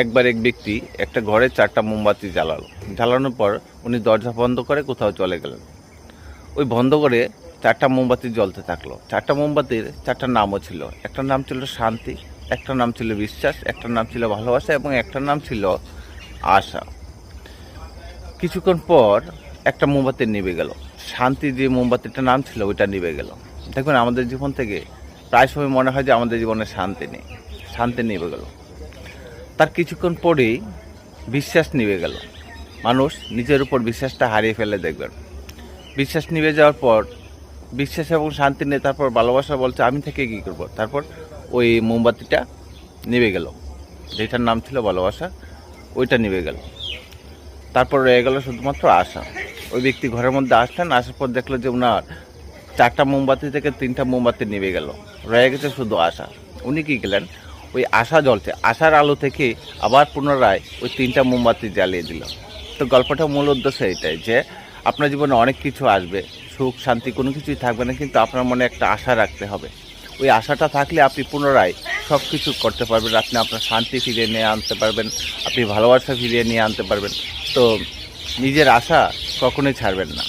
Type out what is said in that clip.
একবার এক ব্যক্তি একটা ঘরে 4টা মোমবাতি জ্বালানোর পর উনি দরজা বন্ধ করে কোথাও চলে গেলেন। ওই বন্ধ করে 4টা মোমবাতি জ্বলতে থাকলো। 4টা মোমবাতির 4টা নামও ছিল। একটার নাম ছিল শান্তি, একটার নাম ছিল বিশ্বাস, একটার নাম ছিল ভালোবাসা এবং একটার নাম ছিল আশা। কিছুক্ষণ পর একটা মোমবাতি নিভে গেল। শান্তি যে মোমবাতিটার নাম ছিল ওইটা নিভে গেল। দেখবেন আমাদের জীবন থেকে প্রায় সময় মনে হয় যে আমাদের জীবনে শান্তি নেই, শান্তি নিভে গেল। তার কিছুক্ষণ পরেই বিশ্বাস নিভে গেল। মানুষ নিজের উপর বিশ্বাসটা হারিয়ে ফেলে দেখবেন। বিশ্বাস নিভে যাওয়ার পর বিশ্বাস এবং শান্তি নিয়ে তারপর ভালোবাসা বলছে আমি থেকে কী করবো। তারপর ওই মোমবাতিটা নিভে গেল, যেটার নাম ছিল ভালোবাসা, ওইটা নিভে গেল। তারপর রয়ে গেল শুধুমাত্র আশা। ওই ব্যক্তি ঘরের মধ্যে আসলেন, আসার পর দেখলো যে ওনার 4টা মোমবাতি থেকে 3টা মোমবাতি নিভে গেল, রয়ে গেছে শুধু আশা। উনি কী গেলেন, ওই আশা জ্বলছে, আশার আলো থেকে আবার পুনরায় ওই 3টা মোমবাতি জ্বালিয়ে দিল। তো গল্পটার মূল উদ্দেশ্য এটাই যে আপনার জীবনে অনেক কিছু আসবে, সুখ শান্তি কোনো কিছুই থাকবে না, কিন্তু আপনার মনে একটা আশা রাখতে হবে। ওই আশাটা থাকলে আপনি পুনরায় সব কিছু করতে পারবেন। আপনি আপনার শান্তি ফিরিয়ে নিয়ে আনতে পারবেন, আপনি ভালোবাসা ফিরিয়ে নিয়ে আনতে পারবেন। তো নিজের আশা কখনোই ছাড়বেন না।